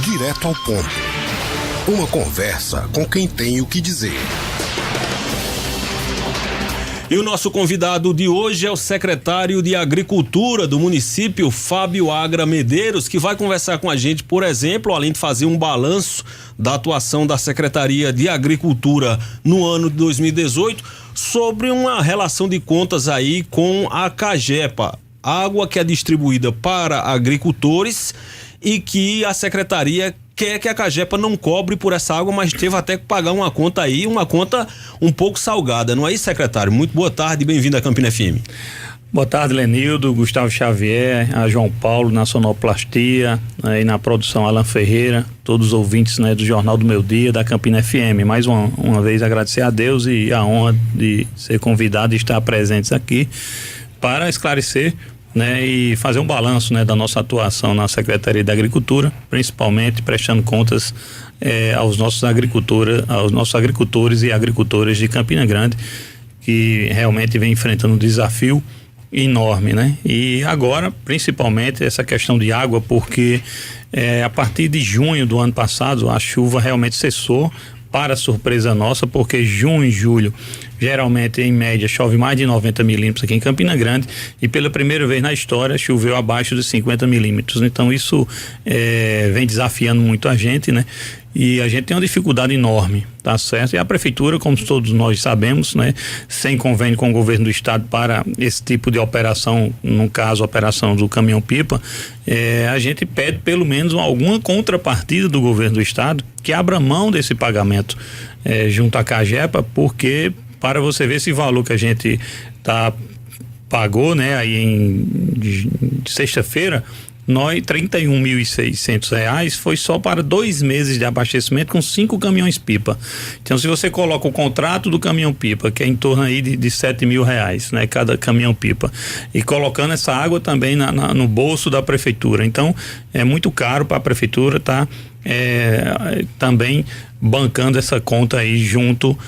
direto ao ponto. Uma conversa com quem tem o que dizer. E o nosso convidado de hoje é o secretário de Agricultura do município, Fábio Agra Medeiros, que vai conversar com a gente, por exemplo, além de fazer um balanço da atuação da Secretaria de Agricultura no ano de 2018, sobre uma relação de contas aí com a Cagepa, água que é distribuída para agricultores e que a Secretaria quer que a Cagepa não cobre por essa água, mas teve até que pagar uma conta aí, uma conta um pouco salgada, não é isso, secretário? Muito boa tarde, bem-vindo à Campina FM. Boa tarde, Lenildo, Gustavo Xavier, a João Paulo na sonoplastia, e na produção Alan Ferreira, todos os ouvintes, né, do Jornal do Meu Dia, da Campina FM. Mais uma vez agradecer a Deus e a honra de ser convidado e estar presentes aqui para esclarecer, né, e fazer um balanço, né, da nossa atuação na Secretaria da Agricultura, principalmente prestando contas aos nossos agricultores e agricultoras de Campina Grande, que realmente vem enfrentando um desafio enorme, né? E agora, principalmente, essa questão de água, porque a partir de junho do ano passado, a chuva realmente cessou, para surpresa nossa, porque junho e julho geralmente em média chove mais de 90 milímetros aqui em Campina Grande e pela primeira vez na história choveu abaixo de 50 milímetros, então isso vem desafiando muito a gente, né? E a gente tem uma dificuldade enorme, tá certo? E a prefeitura, como todos nós sabemos, né, sem convênio com o governo do estado para esse tipo de operação, no caso a operação do caminhão-pipa, a gente pede pelo menos alguma contrapartida do governo do estado que abra mão desse pagamento junto à Cagepa, porque para você ver esse valor que a gente pagou, né, aí de sexta-feira, nós, R$31.600 foi só para 2 meses de abastecimento com 5 caminhões-pipa. Então, se você coloca o contrato do caminhão-pipa, que é em torno aí de R$7.000, né? Cada caminhão-pipa, e colocando essa água também no bolso da prefeitura. Então, é muito caro para a prefeitura estar também bancando essa conta aí junto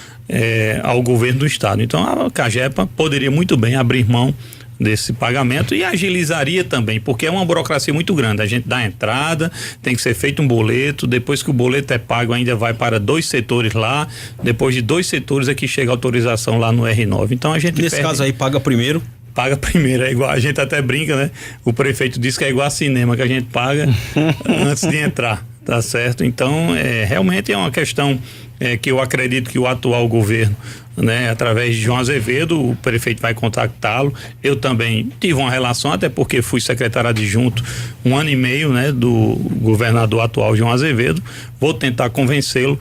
ao governo do estado. Então, a Cagepa poderia muito bem abrir mão desse pagamento e agilizaria também, porque é uma burocracia muito grande. A gente dá a entrada, tem que ser feito um boleto, depois que o boleto é pago ainda vai para 2 setores lá, depois de 2 setores é que chega a autorização lá no R9. Então a gente nesse caso aí paga primeiro, é igual, a gente até brinca, né? O prefeito diz que é igual a cinema, que a gente paga antes de entrar, tá certo? Então realmente é uma questão que eu acredito que o atual governo, né, através de João Azevedo, o prefeito vai contactá-lo. Eu também tive uma relação, até porque fui secretário adjunto 1 ano e meio, né, do governador atual João Azevedo. Vou tentar convencê-lo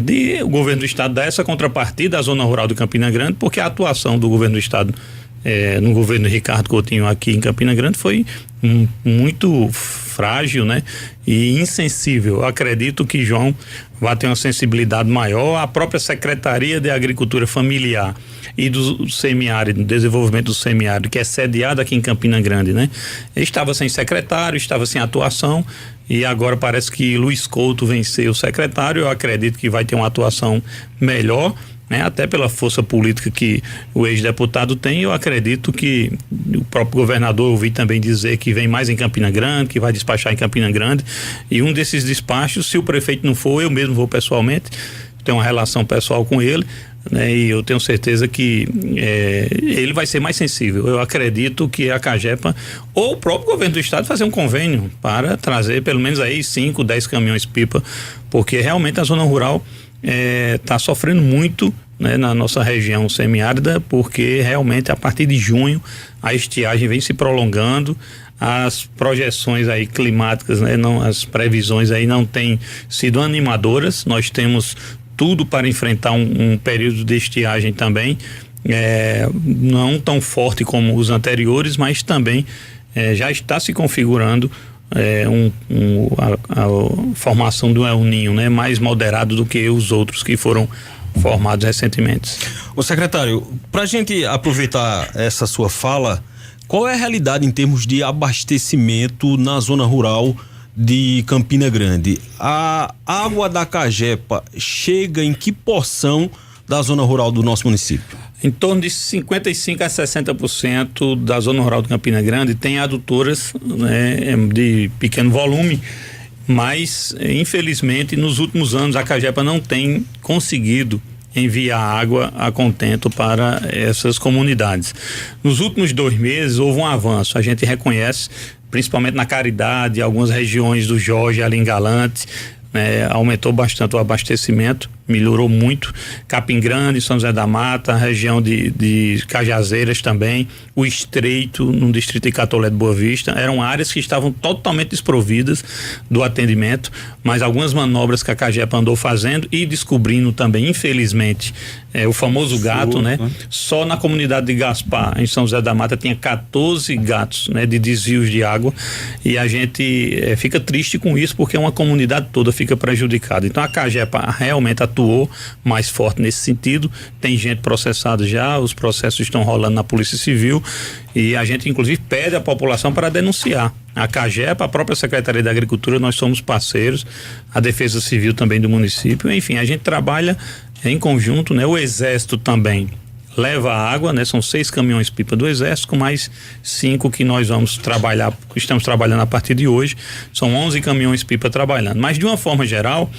de o governo do estado dar essa contrapartida à zona rural do Campina Grande, porque a atuação do governo do estado no governo de Ricardo Coutinho aqui em Campina Grande foi muito frágil, né, e insensível. Eu acredito que João vai ter uma sensibilidade maior. A própria Secretaria de Agricultura Familiar e do semiárido, desenvolvimento do semiárido, que é sediado aqui em Campina Grande, né, estava sem secretário, estava sem atuação, e agora parece que Luiz Couto venceu o secretário. Eu acredito que vai ter uma atuação melhor, né, até pela força política que o ex-deputado tem. Eu acredito que o próprio governador, ouvi também dizer que vem mais em Campina Grande, que vai despachar em Campina Grande, e um desses despachos, se o prefeito não for, eu mesmo vou pessoalmente, tenho uma relação pessoal com ele, né, e eu tenho certeza que ele vai ser mais sensível. Eu acredito que a Cagepa ou o próprio governo do estado fazer um convênio para trazer pelo menos aí 5, 10 caminhões-pipa, porque realmente a zona rural está sofrendo muito, né, na nossa região semiárida, porque realmente a partir de junho a estiagem vem se prolongando, as projeções aí climáticas, né, as previsões aí não têm sido animadoras. Nós temos tudo para enfrentar um período de estiagem também, não tão forte como os anteriores, mas também já está se configurando a formação do El Ninho, né, mais moderado do que os outros que foram formados recentemente. Ô secretário, para a gente aproveitar essa sua fala, qual é a realidade em termos de abastecimento na zona rural de Campina Grande? A água da Cagepa chega em que porção da zona rural do nosso município? Em torno de 55% a 60% da zona rural de Campina Grande tem adutoras, né, de pequeno volume, mas infelizmente nos últimos anos a Cagepa não tem conseguido enviar água a contento para essas comunidades. Nos últimos 2 meses houve um avanço, a gente reconhece, principalmente na Caridade, algumas regiões do Jorge, ali em Galante, aumentou bastante o abastecimento, melhorou muito. Capim Grande, São José da Mata, a região de Cajazeiras também, o Estreito, no distrito de Catolé de Boa Vista, eram áreas que estavam totalmente desprovidas do atendimento, mas algumas manobras que a Cagepa andou fazendo e descobrindo também, infelizmente, o famoso gato, né? Só na comunidade de Gaspar, em São José da Mata, tinha 14 gatos, de desvios de água, e a gente fica triste com isso, porque uma comunidade toda fica prejudicada. Então a Cagepa realmente atua mais forte nesse sentido, tem gente processada já, os processos estão rolando na Polícia Civil, e a gente inclusive pede à população para denunciar. A Cagepa, a própria Secretaria da Agricultura, nós somos parceiros, a Defesa Civil também do município, enfim, a gente trabalha em conjunto, o Exército também leva água, são 6 caminhões-pipa do Exército, com mais 5 que nós estamos trabalhando a partir de hoje, são 11 caminhões-pipa trabalhando, mas de uma forma geral,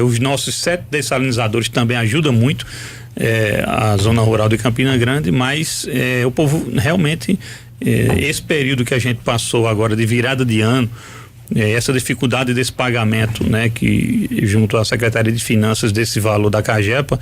os nossos 7 dessalinizadores também ajudam muito a zona rural de Campina Grande, mas o povo realmente, esse período que a gente passou agora de virada de ano, essa dificuldade desse pagamento, que junto à Secretaria de Finanças desse valor da Cagepa,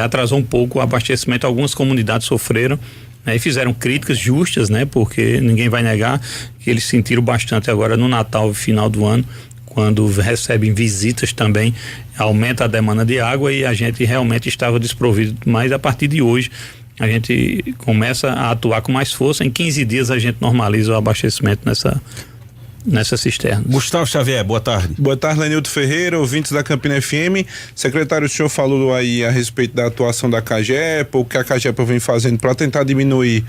atrasou um pouco o abastecimento. Algumas comunidades sofreram, e fizeram críticas justas, porque ninguém vai negar que eles sentiram bastante agora no Natal e final do ano, quando recebem visitas também, aumenta a demanda de água e a gente realmente estava desprovido, mas a partir de hoje a gente começa a atuar com mais força. Em 15 dias a gente normaliza o abastecimento nessa cisterna. Gustavo Xavier, boa tarde. Boa tarde, Lenildo Ferreira, ouvintes da Campina FM. Secretário, o senhor falou aí a respeito da atuação da Cagepa, o que a Cagepa vem fazendo para tentar diminuir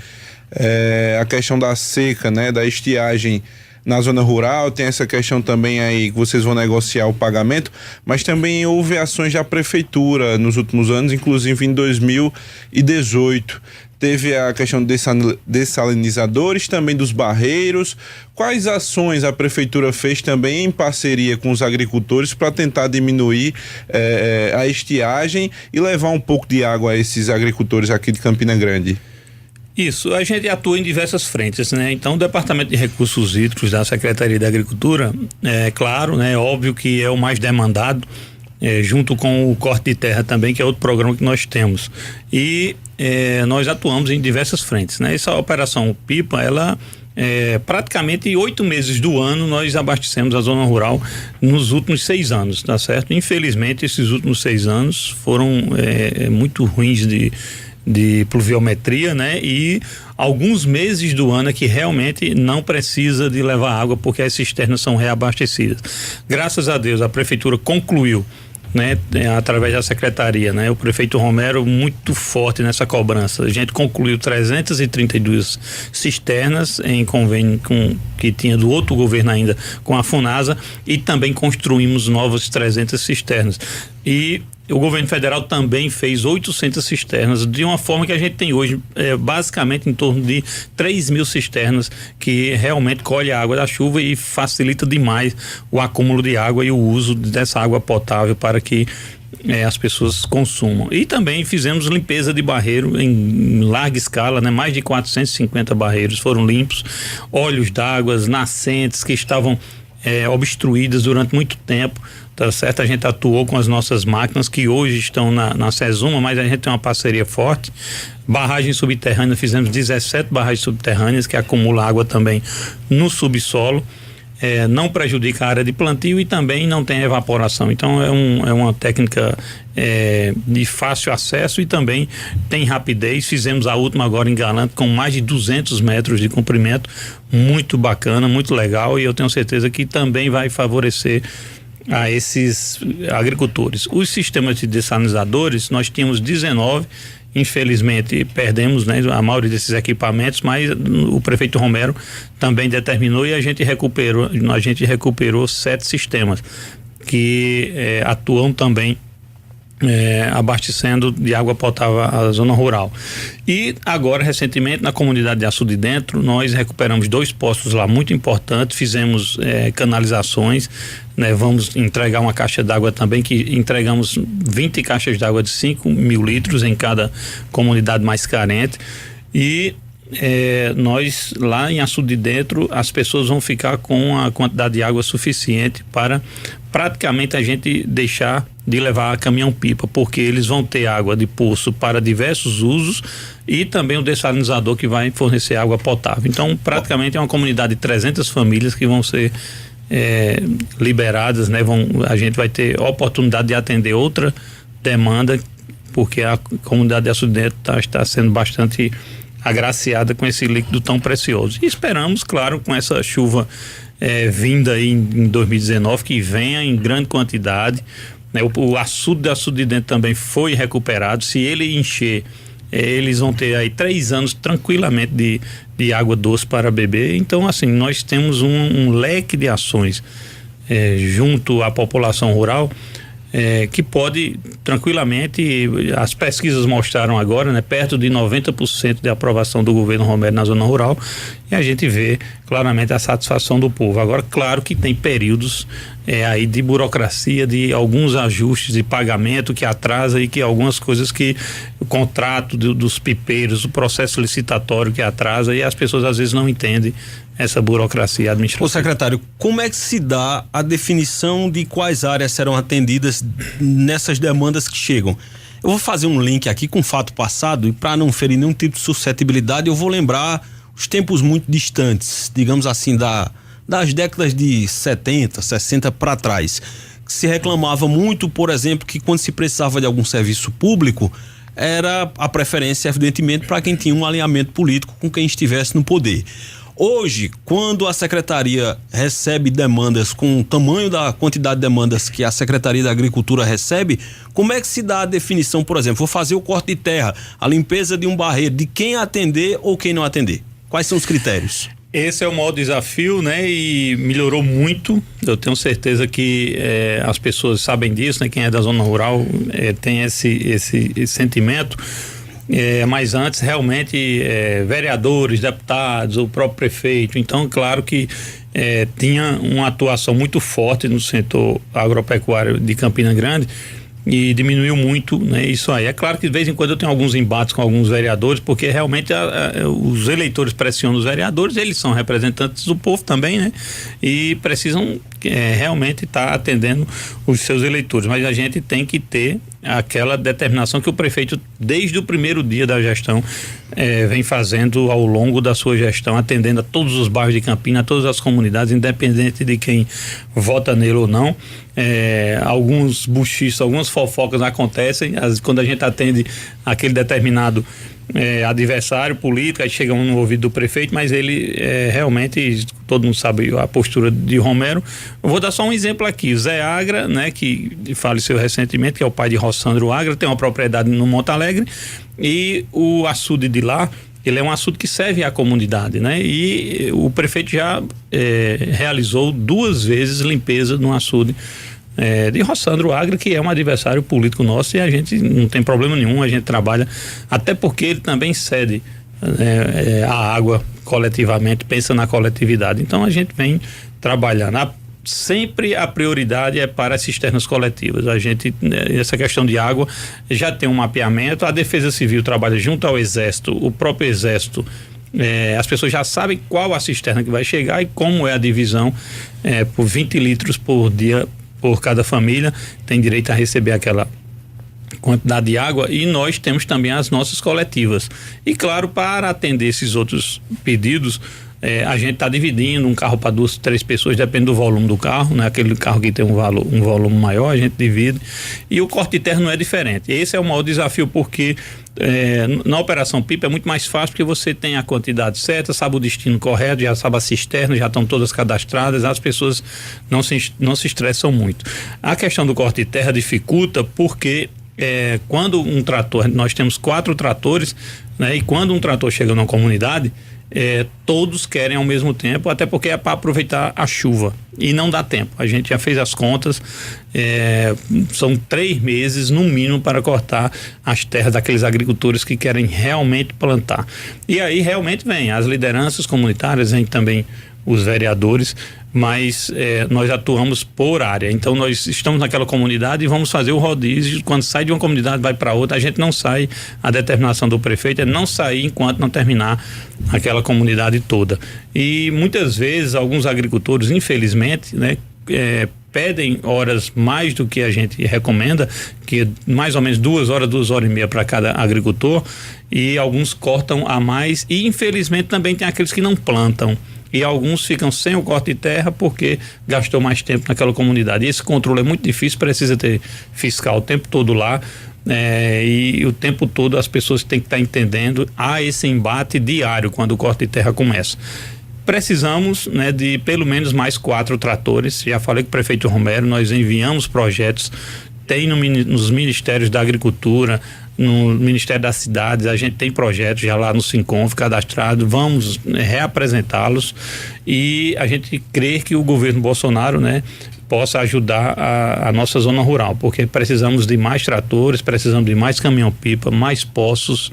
a questão da seca, da estiagem na zona rural. Tem essa questão também aí que vocês vão negociar o pagamento, mas também houve ações da prefeitura nos últimos anos, inclusive em 2018. Teve a questão de dessalinizadores, também dos barreiros. Quais ações a prefeitura fez também em parceria com os agricultores para tentar diminuir a estiagem e levar um pouco de água a esses agricultores aqui de Campina Grande? Isso, a gente atua em diversas frentes, Então o Departamento de Recursos Hídricos da Secretaria da Agricultura, claro, óbvio que é o mais demandado, junto com o corte de terra também, que é outro programa que nós temos. E nós atuamos em diversas frentes, Essa operação PIPA, ela praticamente 8 meses do ano nós abastecemos a zona rural nos últimos 6 anos, tá certo? Infelizmente esses últimos 6 anos foram muito ruins de pluviometria, e alguns meses do ano é que realmente não precisa de levar água porque as cisternas são reabastecidas. Graças a Deus a prefeitura concluiu, através da secretaria, o prefeito Romero muito forte nessa cobrança. A gente concluiu 332 cisternas em convênio que tinha do outro governo ainda com a Funasa, e também construímos novas 300 cisternas. E o governo federal também fez 800 cisternas, de uma forma que a gente tem hoje basicamente em torno de 3.000 cisternas que realmente colhe a água da chuva e facilita demais o acúmulo de água e o uso dessa água potável para que as pessoas consumam. E também fizemos limpeza de barreiro em larga escala, mais de 450 barreiros foram limpos, olhos d'água, nascentes que estavam obstruídas durante muito tempo, tá certo? A gente atuou com as nossas máquinas que hoje estão na Cesuma, mas a gente tem uma parceria forte. Barragens subterrâneas, fizemos 17 barragens subterrâneas que acumulam água também no subsolo, não prejudica a área de plantio e também não tem evaporação. Então é uma técnica de fácil acesso e também tem rapidez. Fizemos a última agora em Galante com mais de 200 metros de comprimento, muito bacana, muito legal, e eu tenho certeza que também vai favorecer a esses agricultores. Os sistemas de dessalinizadores, nós tínhamos 19, infelizmente perdemos a maioria desses equipamentos, mas o prefeito Romero também determinou e a gente recuperou 7 sistemas que atuam também abastecendo de água potável a zona rural. E agora, recentemente, na comunidade de Açude Dentro, nós recuperamos 2 postos lá muito importantes, fizemos canalizações, né? Vamos entregar uma caixa d'água também, que entregamos 20 caixas d'água de 5.000 litros em cada comunidade mais carente. E nós lá em Açude Dentro, as pessoas vão ficar com a quantidade de água suficiente para praticamente a gente deixar de levar caminhão-pipa, porque eles vão ter água de poço para diversos usos e também o dessalinizador que vai fornecer água potável. Então, praticamente é uma comunidade de 300 famílias que vão ser liberadas, né? A gente vai ter a oportunidade de atender outra demanda, porque a comunidade de Açude Dentro está sendo bastante agraciada com esse líquido tão precioso. E esperamos, claro, com essa chuva vinda aí em 2019, que venha em grande quantidade, né? O açude de Açude Dentro também foi recuperado. Se ele encher, eles vão ter aí 3 anos tranquilamente de água doce para beber. Então, assim, nós temos um leque de ações junto à população rural, que pode tranquilamente, as pesquisas mostraram agora, né, perto de 90% de aprovação do governo Romero na zona rural, e a gente vê claramente a satisfação do povo. Agora, claro que tem períodos aí de burocracia, de alguns ajustes de pagamento que atrasa, e que algumas coisas que o contrato dos pipeiros, o processo licitatório que atrasa, e as pessoas às vezes não entendem essa burocracia administrativa. Ô secretário, como é que se dá a definição de quais áreas serão atendidas nessas demandas que chegam? Eu vou fazer um link aqui com o fato passado, e para não ferir nenhum tipo de suscetibilidade, eu vou lembrar os tempos muito distantes, digamos assim, das décadas de 70, 60 para trás, que se reclamava muito, por exemplo, que quando se precisava de algum serviço público, era a preferência, evidentemente, para quem tinha um alinhamento político com quem estivesse no poder. Hoje, quando a secretaria recebe demandas com o tamanho da quantidade de demandas que a Secretaria da Agricultura recebe, como é que se dá a definição, por exemplo, vou fazer o corte de terra, a limpeza de um barreiro, de quem atender ou quem não atender? Quais são os critérios? Esse é o maior desafio, né? E melhorou muito. Eu tenho certeza que as pessoas sabem disso, né? Quem é da zona rural tem esse sentimento. Mas antes realmente vereadores, deputados, o próprio prefeito, então claro que tinha uma atuação muito forte no setor agropecuário de Campina Grande, e diminuiu muito, né, isso aí. É claro que de vez em quando eu tenho alguns embates com alguns vereadores, porque realmente os eleitores pressionam os vereadores, eles são representantes do povo também, né, e precisam realmente estar atendendo os seus eleitores, mas a gente tem que ter aquela determinação que o prefeito, desde o primeiro dia da gestão, vem fazendo ao longo da sua gestão, atendendo a todos os bairros de Campina, a todas as comunidades, independente de quem vota nele ou não. Alguns buchichos, algumas fofocas acontecem quando a gente atende aquele determinado adversário político, aí chega no ouvido do prefeito, mas ele realmente, todo mundo sabe a postura de Romero. Eu vou dar só um exemplo aqui, o Zé Agra, né, que faleceu recentemente, que é o pai de Rossandro Agra, tem uma propriedade no Monte Alegre, e o açude de lá, ele é um açude que serve à comunidade, né? E o prefeito já realizou 2 vezes limpeza no açude de Rossandro Agra, que é um adversário político nosso, e a gente não tem problema nenhum, a gente trabalha, até porque ele também cede a água coletivamente, pensa na coletividade. Então a gente vem trabalhando. Sempre a prioridade é para as cisternas coletivas. A gente, essa questão de água, já tem um mapeamento, a Defesa Civil trabalha junto ao Exército, o próprio Exército, as pessoas já sabem qual a cisterna que vai chegar e como é a divisão, por 20 litros por dia por cada família, tem direito a receber aquela quantidade de água, e nós temos também as nossas coletivas. E claro, para atender esses outros pedidos, a gente está dividindo um carro para 2, 3 pessoas, depende do volume do carro, né? Aquele carro que tem um volume maior, a gente divide, e o corte de terra não é diferente. Esse é o maior desafio, porque na operação pipa é muito mais fácil, porque você tem a quantidade certa, sabe o destino correto, já sabe as cisternas, já estão todas cadastradas, as pessoas não se estressam muito. A questão do corte de terra dificulta porque quando um trator, nós temos 4 tratores, né? E quando um trator chega numa comunidade, todos querem ao mesmo tempo, até porque é para aproveitar a chuva e não dá tempo. A gente já fez as contas, são 3 meses no mínimo para cortar as terras daqueles agricultores que querem realmente plantar. E aí realmente vem as lideranças comunitárias, vem também os vereadores, mas nós atuamos por área. Então nós estamos naquela comunidade e vamos fazer o rodízio. Quando sai de uma comunidade vai para outra, a gente não sai, a determinação do prefeito é não sair enquanto não terminar aquela comunidade toda. E muitas vezes alguns agricultores, infelizmente, né, pedem horas mais do que a gente recomenda, que é mais ou menos 2 horas, 2 horas e meia para cada agricultor, e alguns cortam a mais, e infelizmente também tem aqueles que não plantam. E alguns ficam sem o corte de terra porque gastou mais tempo naquela comunidade. E esse controle é muito difícil, precisa ter fiscal o tempo todo lá, e o tempo todo as pessoas têm que estar entendendo, há esse embate diário quando o corte de terra começa. Precisamos, né, de pelo menos mais 4 tratores. Já falei com o prefeito Romero, nós enviamos projetos, tem nos ministérios da agricultura, no Ministério das Cidades, a gente tem projetos já lá no Sinconf cadastrado, vamos reapresentá-los, e a gente crê que o governo Bolsonaro, né, possa ajudar a nossa zona rural, porque precisamos de mais tratores, precisamos de mais caminhão-pipa, mais poços,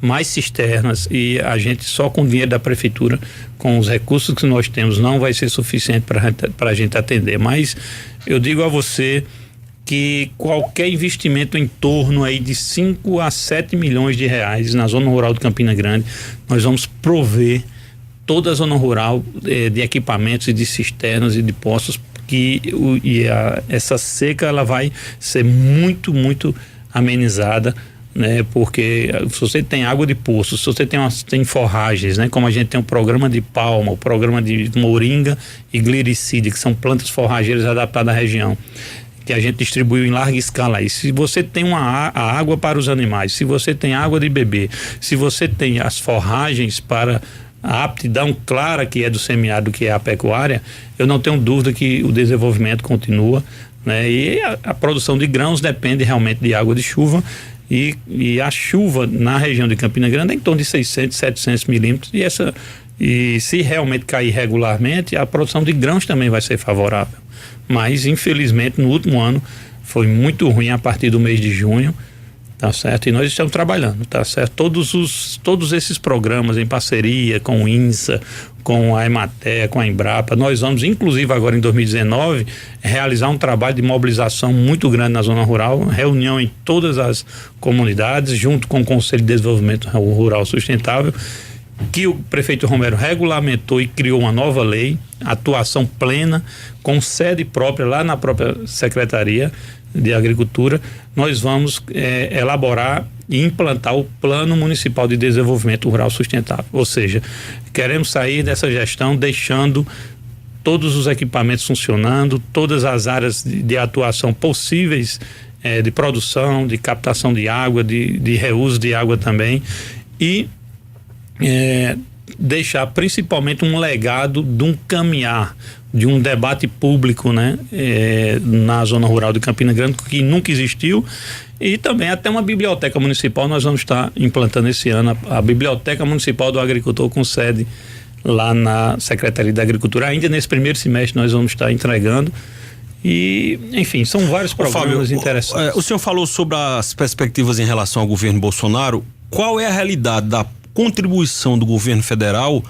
mais cisternas, e a gente só com o dinheiro da prefeitura, com os recursos que nós temos, não vai ser suficiente para a gente atender. Mas eu digo a você que qualquer investimento em torno aí de 5 a 7 milhões de reais na zona rural de Campina Grande, nós vamos prover toda a zona rural de equipamentos e de cisternas e de poços, essa seca ela vai ser muito, muito amenizada, né? Porque se você tem água de poço, se você tem forragens, né? Como a gente tem o programa de palma, o programa de moringa e gliricídia, que são plantas forrageiras adaptadas à região, que a gente distribuiu em larga escala aí. Se você tem a água para os animais, se você tem água de beber, se você tem as forragens para a aptidão clara que é do semiárido, que é a pecuária, eu não tenho dúvida que o desenvolvimento continua, né? E a produção de grãos depende realmente de água de chuva, e a chuva na região de Campina Grande é em torno de 600, 700 milímetros, e se realmente cair regularmente, a produção de grãos também vai ser favorável. Mas infelizmente no último ano foi muito ruim a partir do mês de junho, tá certo? E nós estamos trabalhando, tá certo? Todos esses programas em parceria com o INSA, com a Emater, com a Embrapa, nós vamos, inclusive agora em 2019, realizar um trabalho de mobilização muito grande na zona rural, reunião em todas as comunidades, junto com o Conselho de Desenvolvimento Rural Sustentável, que o prefeito Romero regulamentou e criou uma nova lei, atuação plena, com sede própria lá na própria Secretaria de Agricultura. Nós vamos elaborar e implantar o Plano Municipal de Desenvolvimento Rural Sustentável, ou seja, queremos sair dessa gestão deixando todos os equipamentos funcionando, todas as áreas de atuação possíveis, de produção, de captação de água, de reuso de água também, e deixar principalmente um legado de um caminhar, de um debate público, né, na zona rural de Campina Grande, que nunca existiu, e também até uma biblioteca municipal. Nós vamos estar implantando esse ano a Biblioteca Municipal do Agricultor, com sede lá na Secretaria da Agricultura. Ainda nesse primeiro semestre nós vamos estar entregando. E, enfim, são vários programas Fábio, interessantes. O senhor falou sobre as perspectivas em relação ao governo Bolsonaro. Qual é a realidade da contribuição do governo federal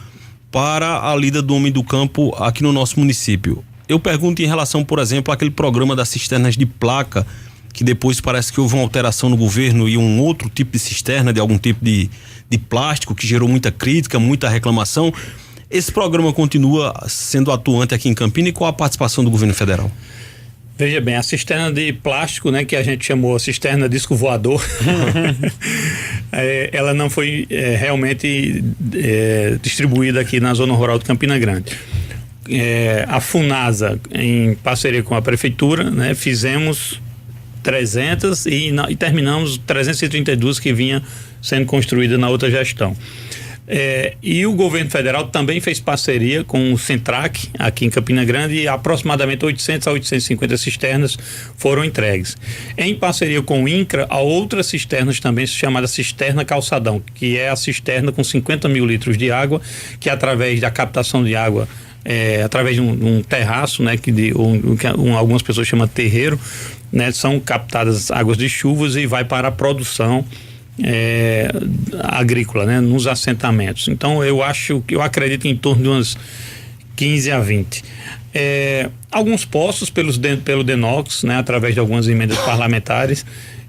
para a lida do homem do campo aqui no nosso município? Eu pergunto em relação, por exemplo, àquele programa das cisternas de placa, que depois parece que houve uma alteração no governo e um outro tipo de cisterna, de algum tipo de plástico, que gerou muita crítica, muita reclamação. Esse programa continua sendo atuante aqui em Campina, e qual a participação do governo federal? Veja bem, a cisterna de plástico, né, que a gente chamou cisterna disco voador, ela não foi realmente distribuída aqui na zona rural de Campina Grande. A Funasa, em parceria com a prefeitura, né, fizemos 300 e terminamos 332 que vinha sendo construída na outra gestão. E o governo federal também fez parceria com o Centrac aqui em Campina Grande e aproximadamente 800 a 850 cisternas foram entregues. Em parceria com o INCRA, há outras cisternas também chamada cisterna Calçadão, que é a cisterna com 50 mil litros de água, que através da captação de água, através de um terraço, né, que algumas pessoas chamam de terreiro, né, são captadas águas de chuvas e vai para a produção agrícola, né, nos assentamentos. Então eu acredito em torno de umas 15 a 20. Alguns postos pelo DENOX, né, através de algumas emendas parlamentares,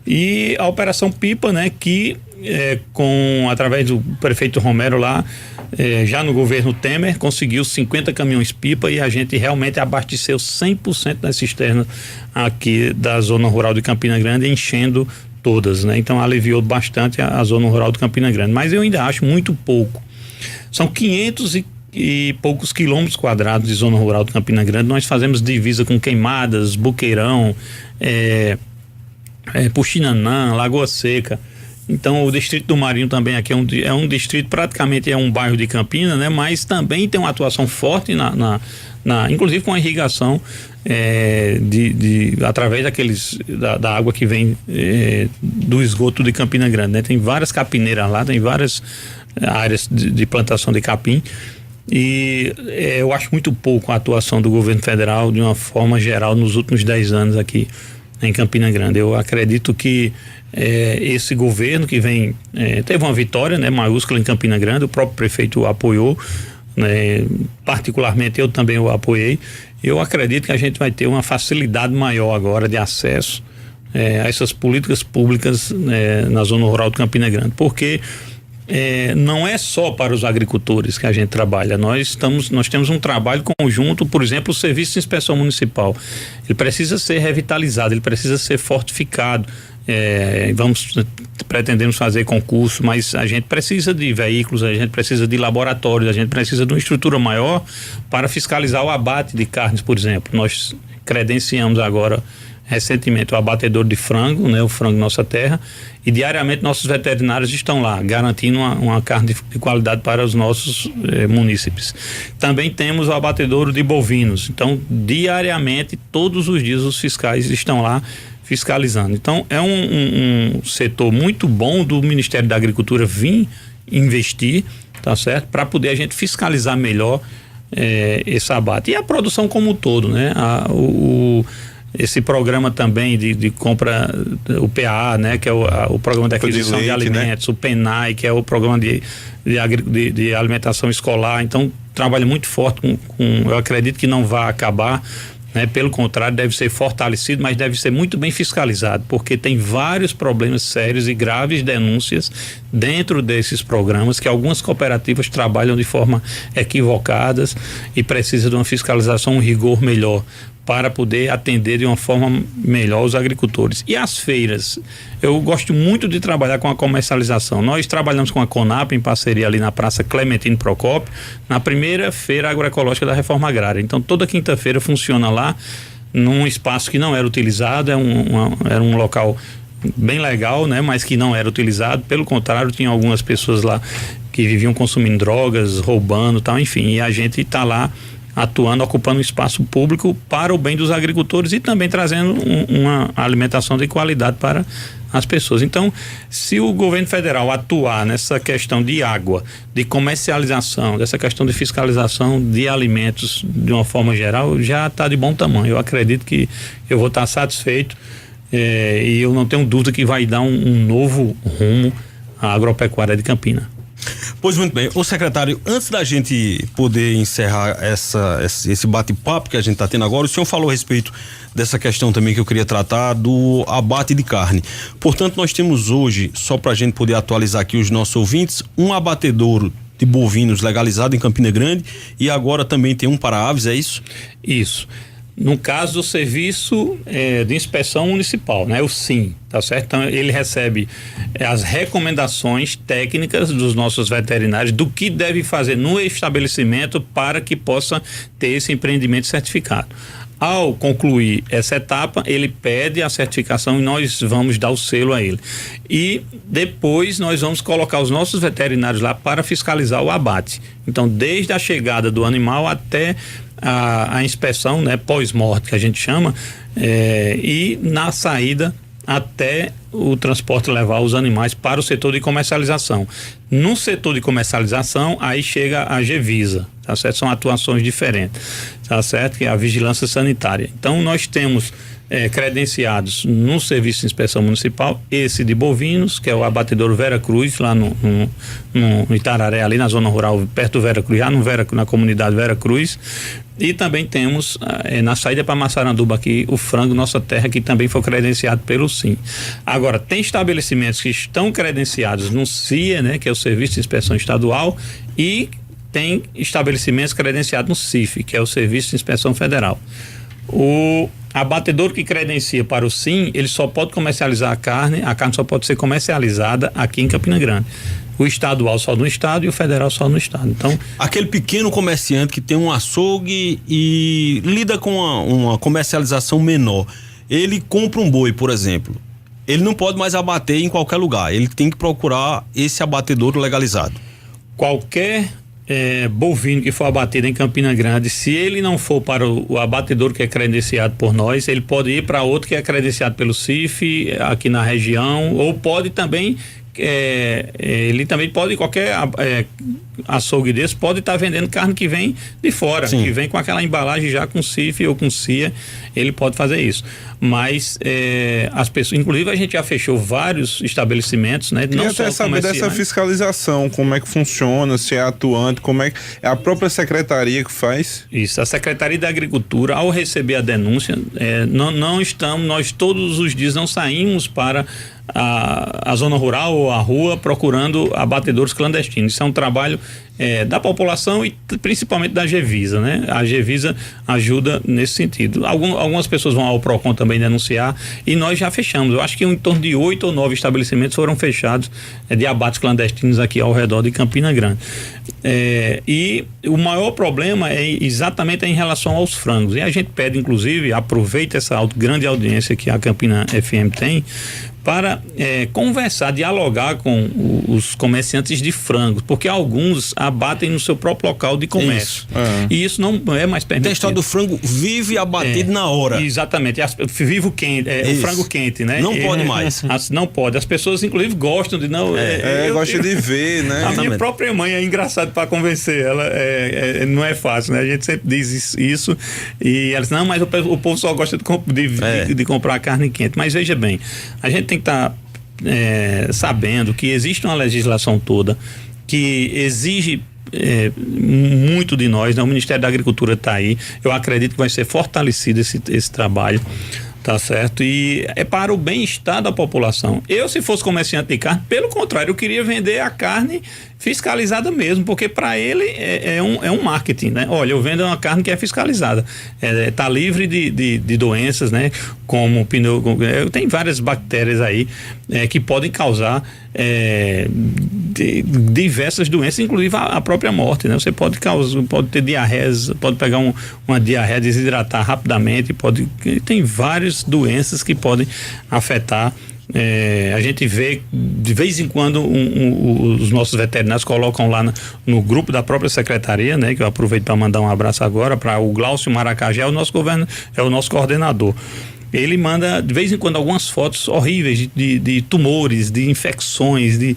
e a Operação Pipa, né, que através do prefeito Romero lá, já no governo Temer, conseguiu 50 caminhões pipa e a gente realmente abasteceu 100% das cisternas aqui da zona rural de Campina Grande, enchendo todas, né? Então aliviou bastante a zona rural de Campina Grande, mas eu ainda acho muito pouco. São 500 e poucos quilômetros quadrados de zona rural de Campina Grande. Nós fazemos divisa com Queimadas, Boqueirão, Puxinanã, Lagoa Seca. Então o distrito do Marinho também aqui é um distrito, praticamente é um bairro de Campina, né? Mas também tem uma atuação forte inclusive com a irrigação através da água que vem do esgoto de Campina Grande, né? Tem várias capineiras lá, tem várias áreas de plantação de capim e eu acho muito pouco a atuação do governo federal de uma forma geral nos últimos 10 anos aqui em Campina Grande. Eu acredito que esse governo que vem teve uma vitória, né, maiúscula em Campina Grande, o próprio prefeito apoiou, né, particularmente eu também o apoiei. Eu acredito que a gente vai ter uma facilidade maior agora de acesso a essas políticas públicas na zona rural de Campina Grande, porque não é só para os agricultores que a gente trabalha. Nós temos um trabalho conjunto, por exemplo, o Serviço de Inspeção Municipal. Ele precisa ser revitalizado, ele precisa ser fortificado. Pretendemos fazer concurso, mas a gente precisa de veículos, a gente precisa de laboratórios, a gente precisa de uma estrutura maior para fiscalizar o abate de carnes, por exemplo. Nós credenciamos agora recentemente o abatedor de frango, né, o Frango Nossa Terra, e diariamente nossos veterinários estão lá garantindo uma carne de qualidade para os nossos munícipes. Também temos o abatedouro de bovinos, então diariamente, todos os dias os fiscais estão lá fiscalizando. Então é um setor muito bom do Ministério da Agricultura vir investir, tá certo? Para poder a gente fiscalizar melhor esse abate e a produção como um todo, né? Esse programa também de compra, o PAA, né, que é o programa de aquisição de alimentos, né? O PENAI, que é o programa de alimentação escolar. Então trabalha muito forte eu acredito que não vai acabar, né? Pelo contrário, deve ser fortalecido, mas deve ser muito bem fiscalizado, porque tem vários problemas sérios e graves denúncias dentro desses programas, que algumas cooperativas trabalham de forma equivocadas e precisa de uma fiscalização, um rigor melhor para poder atender de uma forma melhor os agricultores. E as feiras, eu gosto muito de trabalhar com a comercialização. Nós trabalhamos com a Conab em parceria ali na Praça Clementino Procópio, na primeira feira agroecológica da Reforma Agrária. Então toda quinta-feira funciona lá num espaço que não era utilizado, era um local bem legal, né, mas que não era utilizado. Pelo contrário, tinha algumas pessoas lá que viviam consumindo drogas, roubando, tal, enfim, e a gente está lá atuando, ocupando um espaço público para o bem dos agricultores e também trazendo uma alimentação de qualidade para as pessoas. Então, se o governo federal atuar nessa questão de água, de comercialização, dessa questão de fiscalização de alimentos de uma forma geral, já está de bom tamanho. Eu acredito que eu vou estar satisfeito e eu não tenho dúvida que vai dar um novo rumo à agropecuária de Campina. Pois muito bem. Ô secretário, antes da gente poder encerrar esse bate-papo que a gente está tendo agora, o senhor falou a respeito dessa questão também que eu queria tratar, do abate de carne. Portanto, nós temos hoje, só para a gente poder atualizar aqui os nossos ouvintes, um abatedouro de bovinos legalizado em Campina Grande e agora também tem um para aves, é isso? Isso. No caso do serviço de inspeção municipal, né? O SIM, tá certo? Então ele recebe as recomendações técnicas dos nossos veterinários do que deve fazer no estabelecimento para que possa ter esse empreendimento certificado. Ao concluir essa etapa, ele pede a certificação e nós vamos dar o selo a ele. E depois nós vamos colocar os nossos veterinários lá para fiscalizar o abate. Então, desde a chegada do animal até a inspeção, né, pós-morte, que a gente chama, e na saída até o transporte levar os animais para o setor de comercialização. No setor de comercialização, aí chega a Gevisa, tá certo? São atuações diferentes, tá certo? Que é a vigilância sanitária. Então, nós temos credenciados no serviço de inspeção municipal, esse de bovinos, que é o abatedouro Vera Cruz, lá no Itararé, ali na zona rural, perto do Vera Cruz, na comunidade Vera Cruz. E também temos na saída para Massaranduba aqui o frango Nossa Terra, que também foi credenciado pelo SIM. Agora, tem estabelecimentos que estão credenciados no CIA, né, que é o Serviço de Inspeção Estadual, e tem estabelecimentos credenciados no CIF, que é o Serviço de Inspeção Federal. O abatedor que credencia para o SIM, ele só pode comercializar a carne só pode ser comercializada aqui em Campina Grande. O estadual só no estado e o federal só no estado. Então, aquele pequeno comerciante que tem um açougue e lida com uma comercialização menor, ele compra um boi, por exemplo, ele não pode mais abater em qualquer lugar, ele tem que procurar esse abatedouro legalizado. Qualquer bovino que for abatido em Campina Grande, se ele não for para o abatedouro que é credenciado por nós, ele pode ir para outro que é credenciado pelo CIF aqui na região, ou pode também ele também pode, qualquer açougue desse pode estar vendendo carne que vem de fora, sim, que vem com aquela embalagem já com CIF ou com CIA, ele pode fazer isso. Mas as pessoas, inclusive a gente já fechou vários estabelecimentos, né? Queria até saber dessa fiscalização, como é que funciona, se é atuante, como é a própria secretaria que faz? Isso, a Secretaria da Agricultura, ao receber a denúncia, nós todos os dias não saímos para a zona rural ou a rua procurando abatedouros clandestinos. Isso é um trabalho da população e principalmente da Gevisa, né? A Gevisa ajuda nesse sentido. Algumas pessoas vão ao PROCON também denunciar e nós já fechamos. Eu acho que em torno de 8 ou 9 estabelecimentos foram fechados de abates clandestinos aqui ao redor de Campina Grande. E o maior problema é exatamente em relação aos frangos. E a gente pede, inclusive, aproveita essa grande audiência que a Campina FM tem para conversar, dialogar com os comerciantes de frangos, porque alguns abatem no seu próprio local de comércio. E isso não é mais permitido. Tem a história do frango vive abatido na hora. Exatamente. Vivo quente, o frango quente, né? Não pode mais. Não pode. As pessoas, inclusive, gostam de não. Gosta de ver, né? A minha própria mãe é engraçado para convencer ela. Não é fácil, né? A gente sempre diz isso e ela diz, não, mas o povo só gosta de comprar carne quente. Mas veja bem, a gente tem que estar sabendo que existe uma legislação toda que exige muito de nós, né? O Ministério da Agricultura está aí, eu acredito que vai ser fortalecido esse trabalho, tá certo? E é para o bem-estar da população. Eu, se fosse comerciante de carne, pelo contrário, eu queria vender a carne fiscalizada mesmo, porque para ele é um marketing, né? Olha, eu vendo uma carne que é fiscalizada, tá livre de doenças, né? Como tem várias bactérias aí que podem causar diversas doenças, inclusive a própria morte, né? Você pode ter diarreia, pode pegar uma diarreia, desidratar rapidamente, tem várias doenças que podem afetar. A gente vê de vez em quando os nossos veterinários colocam lá no grupo da própria secretaria, né? Que eu aproveito para mandar um abraço agora para o Glaucio Maracajé, o nosso coordenador. Ele manda de vez em quando algumas fotos horríveis de tumores, de infecções, de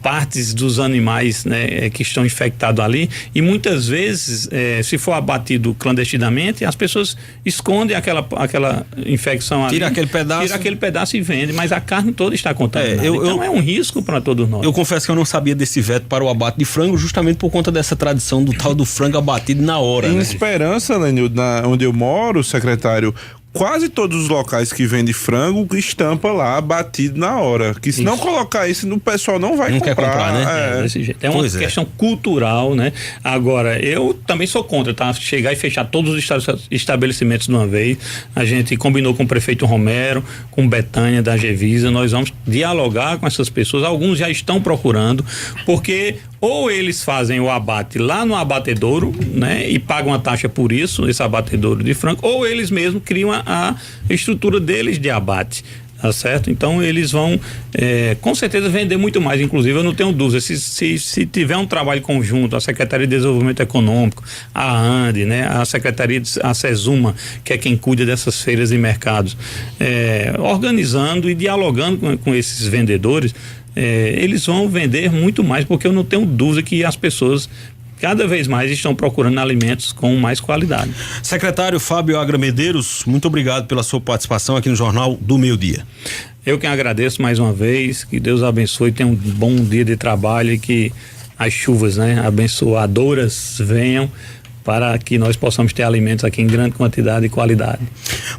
partes dos animais, né, que estão infectados ali, e muitas vezes se for abatido clandestinamente, as pessoas escondem aquela infecção ali, tira aquele pedaço e vende, mas a carne toda está contaminada. Então é um risco para todos nós. Eu confesso que eu não sabia desse veto para o abate de frango, justamente por conta dessa tradição do tal do frango abatido na hora. Em né? Esperança, Lenildo, onde eu moro, secretário, quase todos os locais que vendem frango estampa lá batido na hora. Que se não colocar isso, o pessoal não vai comprar. Quer comprar, né? Desse jeito. É uma questão cultural, né? Agora, eu também sou contra, tá? Chegar e fechar todos os estabelecimentos de uma vez. A gente combinou com o prefeito Romero, com Betânia da Gevisa, nós vamos dialogar com essas pessoas. Alguns já estão procurando, porque ou eles fazem o abate lá no abatedouro, né? E pagam a taxa por isso, esse abatedouro de frango, ou eles mesmos criam a estrutura deles de abate, tá certo? Então eles vão com certeza vender muito mais, inclusive eu não tenho dúvida, se tiver um trabalho conjunto, a Secretaria de Desenvolvimento Econômico, a ANDE, né? A Secretaria, a SESUMA, que é quem cuida dessas feiras e mercados, organizando e dialogando com esses vendedores, eles vão vender muito mais, porque eu não tenho dúvida que as pessoas cada vez mais estão procurando alimentos com mais qualidade. Secretário Fábio Agra Medeiros, muito obrigado pela sua participação aqui no Jornal do Meio-Dia. Eu que agradeço mais uma vez, que Deus abençoe, tenha um bom dia de trabalho e que as chuvas, né, abençoadoras venham para que nós possamos ter alimentos aqui em grande quantidade e qualidade.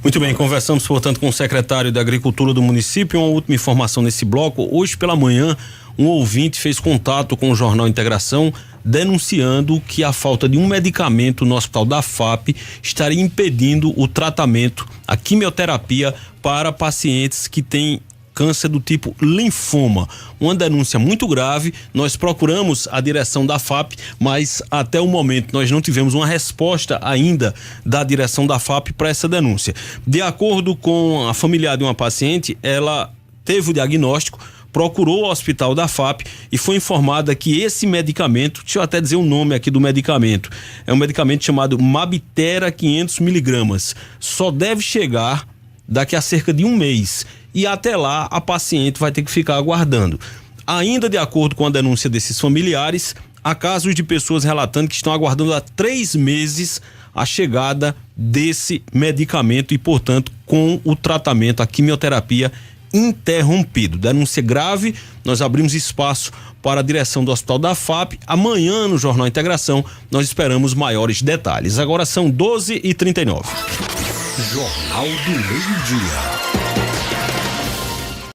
Muito bem, conversamos, portanto, com o secretário da Agricultura do município. Uma última informação nesse bloco: hoje pela manhã, um ouvinte fez contato com o Jornal Integração denunciando que a falta de um medicamento no hospital da FAP estaria impedindo o tratamento, a quimioterapia para pacientes que têm câncer do tipo linfoma. Uma denúncia muito grave. Nós procuramos a direção da FAP, mas até o momento nós não tivemos uma resposta ainda da direção da FAP para essa denúncia. De acordo com a familiar de uma paciente, ela teve o diagnóstico, procurou o hospital da FAP e foi informada que esse medicamento, deixa eu até dizer o nome aqui do medicamento, é um medicamento chamado Mabtera 500 miligramas, só deve chegar daqui a cerca de um mês, e até lá a paciente vai ter que ficar aguardando. Ainda de acordo com a denúncia desses familiares, há casos de pessoas relatando que estão aguardando há 3 meses a chegada desse medicamento e, portanto, com o tratamento, a quimioterapia interrompido. Denúncia grave. Nós abrimos espaço para a direção do Hospital da FAP. Amanhã no Jornal Integração nós esperamos maiores detalhes. Agora são 12h39. Jornal do Meio-Dia.